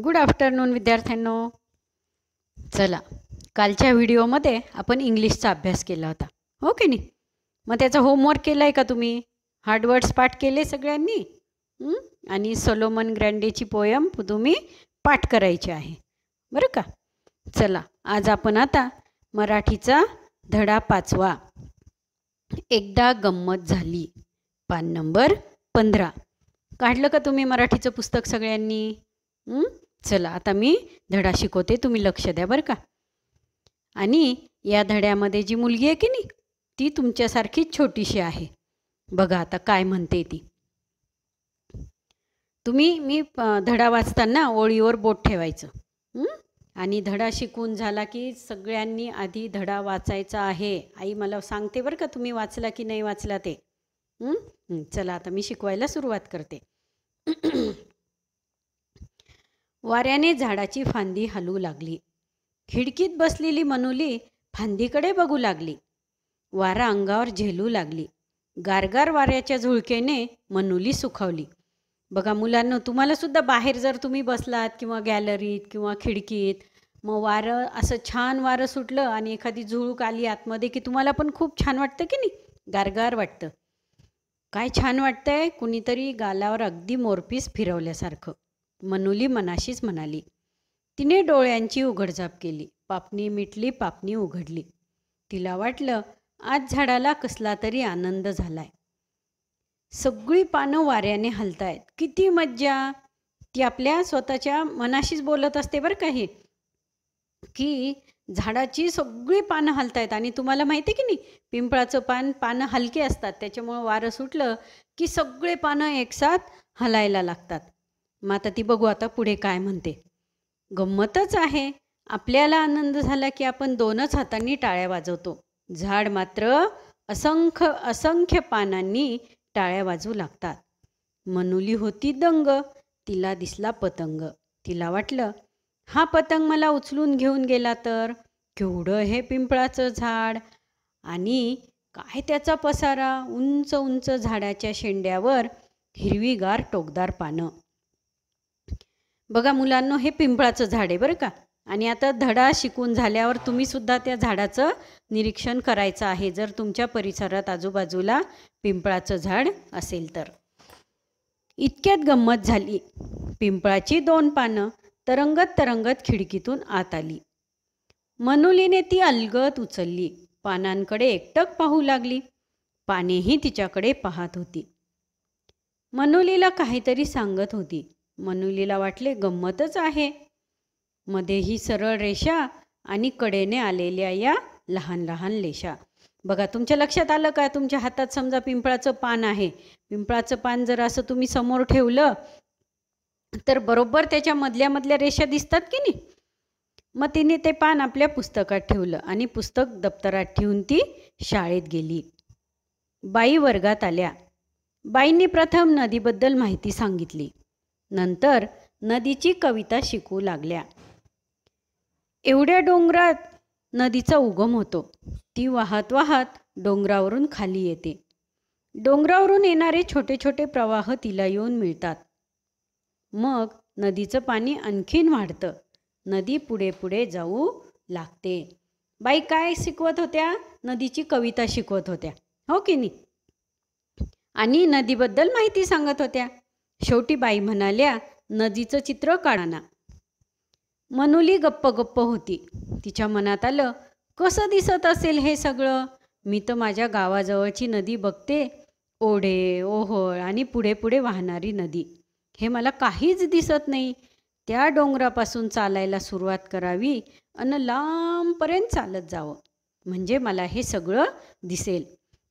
Good afternoon विद्यार्थ्यांनो. चला, कालच्या व्हिडिओमध्ये आपण इंग्लिशचा अभ्यास केला होता, हो की नाही? मग त्याचा होमवर्क केला आहे का तुम्ही? हार्ड वर्ड्स पाठ केले सगळ्यांनी? आणि सोलोमन ग्रँडेची पोयम तुम्ही पाठ करायची आहे, बरं का? चला, आज आपण आता मराठीचा धडा 5वा एकदा गंमत झाली, पान नंबर 15 काढलं का तुम्ही मराठीचं पुस्तक सगळ्यांनी? चला, आता मी धडा शिकवते, तुम्ही लक्ष द्या बरं का. आणि या धड्यामध्ये जी मुलगी आहे की नाही, ती तुमच्यासारखीच छोटीशी आहे. बघा आता काय म्हणते ती. मी धडा वाचताना ओळीवर बोट ठेवायचं. आणि धडा शिकून झाला की सगळ्यांनी आधी धडा वाचायचा आहे. आई मला सांगते बरं का, तुम्ही वाचला की नाही वाचला ते. चला, आता मी शिकवायला सुरुवात करते. वाऱ्याने झाडाची फांदी हलू लागली. खिडकीत बसलेली मनुली फांदीकडे बघू लागली. वारा अंगावर झेलू लागली. गारगार वाऱ्याच्या झुळकेने मनुली सुखावली. बघा मुलांनो, तुम्हाला सुद्धा बाहेर जर तुम्ही बसलात किंवा गॅलरीत किंवा खिडकीत, मग वारं असं छान वारं सुटलं आणि एखादी झुळूक आली आतमध्ये की तुम्हाला पण खूप छान वाटतं की नाही? गारगार वाटतं. काय छान वाटतंय, कुणीतरी गालावर अगदी मोरपीस फिरवल्यासारखं, मनुली मनाशीच म्हणाली. तिने डोळ्यांची उघडझाप केली. पापणी मिटली, पापणी उघडली. तिला वाटलं आज झाडाला कसला तरी आनंद झालाय. सगळी पानं वाऱ्याने हलतायत, किती मज्जा. ती आपल्या स्वतःच्या मनाशीच बोलत असते बरं का हे, की झाडाची सगळी पानं हलतायत. आणि तुम्हाला माहिती आहे की नाही, पिंपळाचं पानं हलके असतात, त्याच्यामुळं वारं सुटलं की सगळे पानं एकसाथ हलायला लागतात. मग आता ती बघू आता पुढे काय म्हणते. गंमतच आहे, आपल्याला आनंद झाला की आपण 2च हातांनी टाळ्या वाजवतो. झाड मात्र असंख्य पानांनी टाळ्या वाजवू लागतात. मनुली होती दंग. तिला दिसला पतंग. तिला वाटलं हा पतंग मला उचलून घेऊन गेला तर. केवढं हे पिंपळाचं झाड, आणि काय त्याचा पसारा. उंच उंच झाडाच्या शेंड्यावर हिरवीगार टोकदार पानं. बघा मुलांनो, हे पिंपळाचं झाड आहे बरं का. आणि आता धडा शिकून झाल्यावर तुम्ही सुद्धा त्या झाडाचं निरीक्षण करायचं आहे, जर तुमच्या परिसरात आजूबाजूला पिंपळाचं झाड असेल तर. इतक्यात गंमत झाली. पिंपळाची 2 पानं तरंगत तरंगत खिडकीतून आत आली. मनुलीने ती अलगद उचलली. पानांकडे एकटक पाहू लागली. पानेही तिच्याकडे पाहत होती. मनुलीला काहीतरी सांगत होती. मनुलीला वाटले गंमतच आहे. मध्ये ही सरळ रेषा आणि कडेने आलेल्या या लहान लहान लेशा. बघा, तुमच्या लक्षात आलं का? तुमच्या हातात समजा पिंपळाचं पान आहे. पिंपळाचं पान जर असं तुम्ही समोर ठेवलं तर बरोबर त्याच्या मधल्या रेषा दिसतात की नाही? मग तिने ते पान आपल्या पुस्तकात ठेवलं आणि पुस्तक दप्तरात ठेवून ती शाळेत गेली. बाई वर्गात आल्या. बाईंनी प्रथम नदीबद्दल माहिती सांगितली. नंतर नदीची कविता शिकवू लागल्या. एवढ्या डोंगरात नदीचा उगम होतो. ती वाहत वाहत डोंगरावरून खाली येते. डोंगरावरून येणारे छोटे छोटे प्रवाह तिला येऊन मिळतात. मग नदीचं पाणी आणखीन वाढतं. नदी पुढे पुढे जाऊ लागते. बाई काय शिकवत होत्या? नदीची कविता शिकवत होत्या, हो की नाही? आणि नदीबद्दल माहिती सांगत होत्या. शेवटी बाई म्हणाल्या, नदीचं चित्र काढा ना. मनुली गप्प गप्प होती. तिच्या मनात आलं, कसं दिसत असेल हे सगळं? मी तर माझ्या गावाजवळची नदी बघते, ओढे ओहोळ आणि पुढे पुढे वाहणारी नदी. हे मला काहीच दिसत नाही. त्या डोंगरापासून चालायला सुरुवात करावी आणि लांबपर्यंत चालत जावं, म्हणजे मला हे सगळं दिसेल.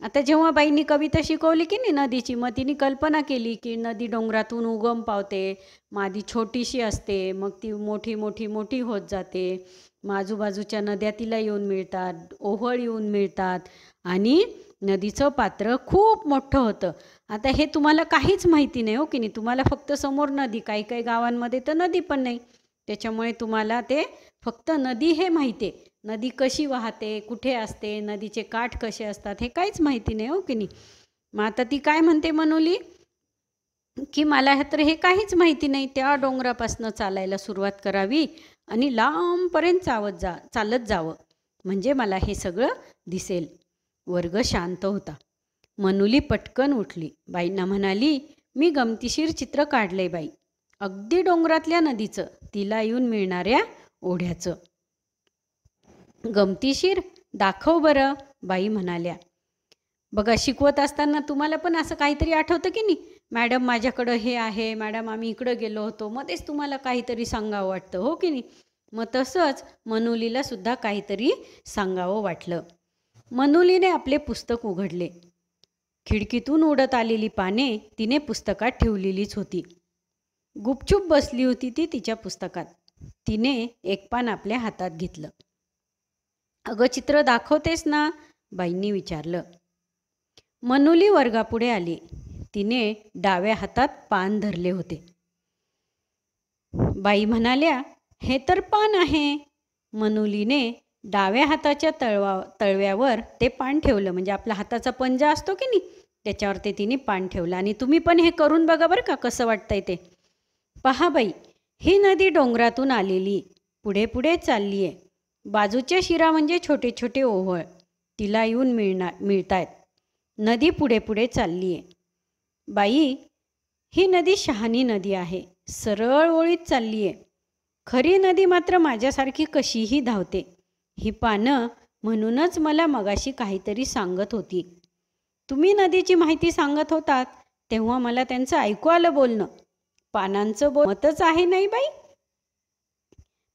आता जेव्हा बाईंनी कविता शिकवली की नाही नदीची, मग तिने कल्पना केली की नदी डोंगरातून उगम पावते. मग आधी छोटीशी असते, मग ती मोठी मोठी मोठी होत जाते. मग आजूबाजूच्या नद्या तिला येऊन मिळतात, ओहळ येऊन मिळतात आणि नदीचं पात्र खूप मोठं होतं. आता हे तुम्हाला काहीच माहिती नाही, हो की नाही? तुम्हाला फक्त समोर नदी, काही काही गावांमध्ये तर नदी पण नाही, त्याच्यामुळे तुम्हाला ते फक्त नदी हे माहिती आहे. नदी कशी वाहते, कुठे असते, नदीचे काठ कसे असतात, हे काहीच माहिती नाही, हो की नाही? मग आता ती काय म्हणते मनुली, की मला तर हे काहीच माहिती नाही. त्या डोंगरापासून चालायला सुरुवात करावी आणि लांबपर्यंत चालत जावं, म्हणजे मला हे सगळं दिसेल. वर्ग शांत होता. मनुली पटकन उठली. बाईंना म्हणाली, मी गमतीशीर चित्र काढलंय बाई, अगदी डोंगरातल्या नदीचं, तिला येऊन मिळणाऱ्या ओढ्याचं. गमतीशीर? दाखव बरं, बाई म्हणाल्या. बघा, शिकवत असताना तुम्हाला पण असं काहीतरी आठवतं की नाही? मॅडम माझ्याकडं हे आहे, मॅडम आम्ही इकडं गेलो होतो, मध्येच तुम्हाला काहीतरी सांगावं वाटतं, हो की नाही? मग तसंच मनुलीला सुद्धा काहीतरी सांगावं वाटलं. मनुलीने आपले पुस्तक उघडले. खिडकीतून उडत आलेली पाने तिने पुस्तकात ठेवलेलीच होती. गुपचूप बसली होती ती तिच्या पुस्तकात. तिने एक पान आपल्या हातात घेतलं. अगं, चित्र दाखवतेस ना? बाईंनी विचारलं. मनुली वर्गापुढे आली. तिने डाव्या हातात पान धरले होते. बाई म्हणाल्या, हे तर पान आहे. मनुलीने डाव्या हाताच्या तळव्यावर ते पान ठेवलं, म्हणजे आपला हाताचा पंजा असतो की नाही, त्याच्यावर ते तिने पान ठेवलं. आणि तुम्ही पण हे करून बघा बरं का, कसं वाटतंय ते. पहा बाई, ही नदी डोंगरातून आलेली पुढे पुढे चालली आहे. बाजूच्या शिरा म्हणजे छोटे छोटे ओहोळ, तिला येऊन मिळतायत. नदी पुढे पुढे चालली आहे. बाई, ही नदी शहाणी नदी आहे, सरळ ओळीत चालली आहे. खरी नदी मात्र माझ्यासारखी कशीही धावते. ही पानं म्हणूनच मला मगाशी काहीतरी सांगत होती. तुम्ही नदीची माहिती सांगत होतात तेव्हा मला त्यांचं ऐकू आलं बोलणं. पानांचं मतच आहे नाही बाई?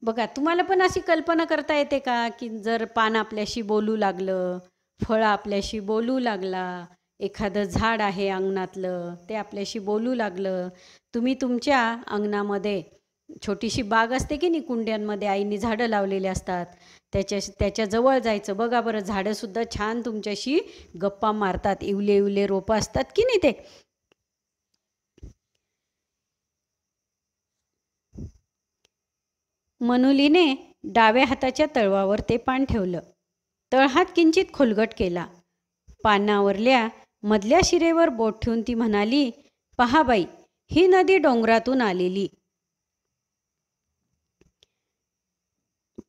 बघा, तुम्हाला पण अशी कल्पना करता येते का की जर पान आपल्याशी बोलू लागलं, फळ आपल्याशी बोलू लागला, एखादं झाड आहे अंगणातलं ते आपल्याशी बोलू लागलं, तुम्ही तुमच्या अंगणामध्ये छोटीशी बाग असते की नाही, कुंड्यांमध्ये आईने झाडं लावलेली असतात, त्याच्याजवळ जायचं. बघा बरं, झाडंसुद्धा छान तुमच्याशी गप्पा मारतात. इवले इवले रोपं असतात की नाही ते. मनुलीने डाव्या हाताच्या तळवावर ते पान ठेवलं. तळहात किंचित खोलगट केला. पानावरल्या मधल्या शिरेवर बोट ठेवून ती म्हणाली, पहा बाई, ही नदी डोंगरातून आलेली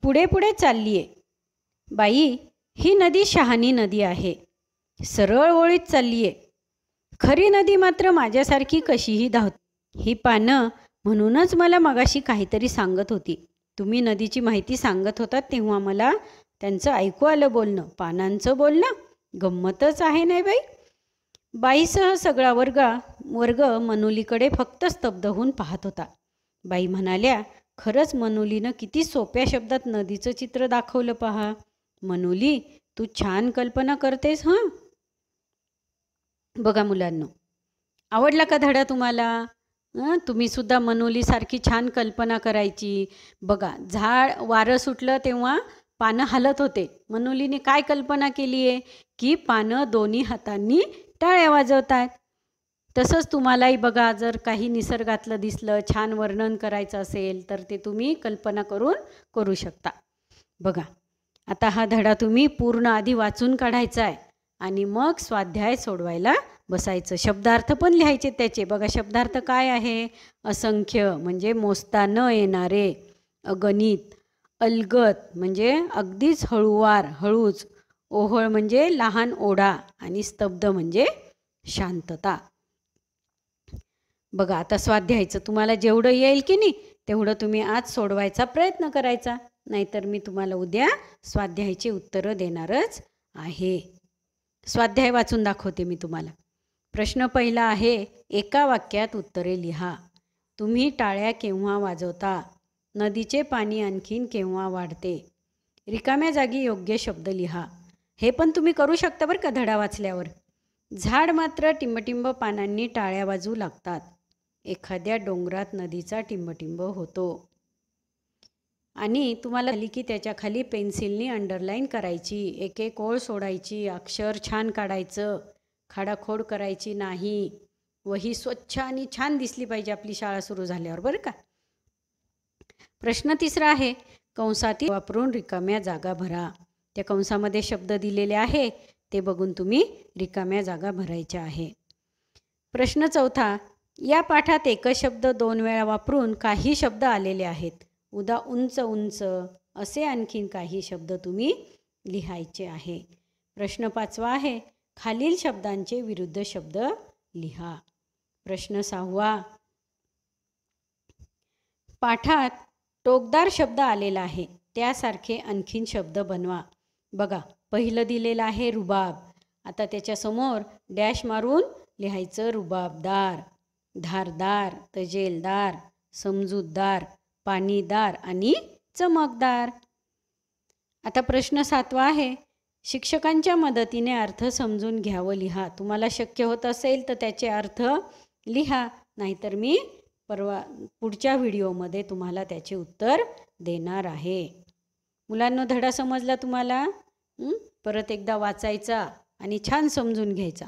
पुढे पुढे चालली आहे. बाई, ही नदी शहाणी नदी आहे, सरळ ओळीत चालली आहे. खरी नदी मात्र माझ्यासारखी कशीही धावते. ही पानं म्हणूनच मला मगाशी काहीतरी सांगत होती. तुम्ही नदीची माहिती सांगत होतात तेव्हा मला त्यांचं ऐकू आलं बोलणं. पानांचं बोलणं गंमतच आहे नाही बाई? बाईसह सगळा वर्ग मनुलीकडे फक्त स्तब्ध होऊन पाहत होता. बाई म्हणाल्या, खरंच मनुलीनं किती सोप्या शब्दात नदीचं चित्र दाखवलं पहा. मनुली, तू छान कल्पना करतेस हां. बघा मुलांनो, आवडला का धडा तुम्हाला? तुम्ही सुद्धा मनुलीसारखी छान कल्पना करायची. बघा, वारं सुटलं तेव्हा पानं हलत होते. मनुलीने काय कल्पना केली आहे की पानं दोन्ही हातांनी टाळ्या वाजवतात. तसंच तुम्हालाही बघा, जर काही निसर्गातलं दिसलं, छान वर्णन करायचं असेल तर ते तुम्ही कल्पना करून करू शकता. बघा, आता हा धडा तुम्ही पूर्ण आधी वाचून काढायचा आहे आणि मग स्वाध्याय सोडवायला बसायचं. शब्दार्थ पण लिहायचे त्याचे. बघा, शब्दार्थ काय आहे? असंख्य म्हणजे मोजता न येणारे, अगणित, अलगद म्हणजे अगदीच हळूवार, हळूच, ओहळ म्हणजे लहान ओढा आणि स्तब्ध म्हणजे शांतता. बघा, आता स्वाध्यायचं तुम्हाला जेवढं येईल की नाही तेवढं तुम्ही आज सोडवायचा प्रयत्न करायचा, नाहीतर मी तुम्हाला उद्या स्वाध्यायाची उत्तरं देणारच आहे. स्वाध्याय वाचून दाखवते मी तुम्हाला. प्रश्न पहिला आहे, एका वाक्यात उत्तरे लिहा. तुम्ही टाळ्या केव्हा वाजवता? नदीचे पाणी आणखीन केव्हा वाढते? रिकाम्या जागी योग्य शब्द लिहा. हे पण तुम्ही करू शकता बरं का धडा वाचल्यावर. झाड मात्र टिंबटिंब पानांनी टाळ्या वाजवू लागतात. एखाद्या डोंगरात नदीचा टिंबटिंब होतो. आणि तुम्हाला खाली की त्याच्या खाली पेन्सिलनी अंडरलाईन करायची, एक एक ओळ सोडायची, अक्षर छान काढायचं, खाडाखोड करायची नाही. वही स्वच्छ आणि छान दिसली पाहिजे आपली शाळा सुरू झाल्यावर बरं का. प्रश्न तिसरा आहे, कंसातील वापरून रिकाम्या जागा भरा. त्या कंसामध्ये शब्द दिलेले आहे ते बघून तुम्ही रिकाम्या जागा भरायच्या आहे. प्रश्न चौथा, या पाठात एकच शब्द 2 वेळा वापरून काही शब्द आलेले आहेत. उंच उंच असे आणखीन काही शब्द तुम्ही लिहायचे आहे. प्रश्न 5वा आहे, खालील शब्दांचे विरुद्ध शब्द लिहा. प्रश्न 6वा, पाठात टोकदार शब्द आलेला आहे, त्यासारखे आणखीन शब्द बनवा. बघा, पहिलं दिलेलं आहे रुबाब. आता त्याच्यासमोर डॅश मारून लिहायचं रुबाबदार, धारदार, तजेलदार, समजूतदार, पाणीदार आणि चमकदार. आता प्रश्न 7वा आहे, शिक्षकांच्या मदतीने अर्थ समजून घ्यावं लिहा. तुम्हाला शक्य होत असेल तर त्याचे अर्थ लिहा, नाहीतर मी पुढच्या व्हिडिओमध्ये तुम्हाला त्याचे उत्तर देणार आहे. मुलांनो, धडा समजला तुम्हाला? परत एकदा वाचायचा आणि छान समजून घ्यायचा.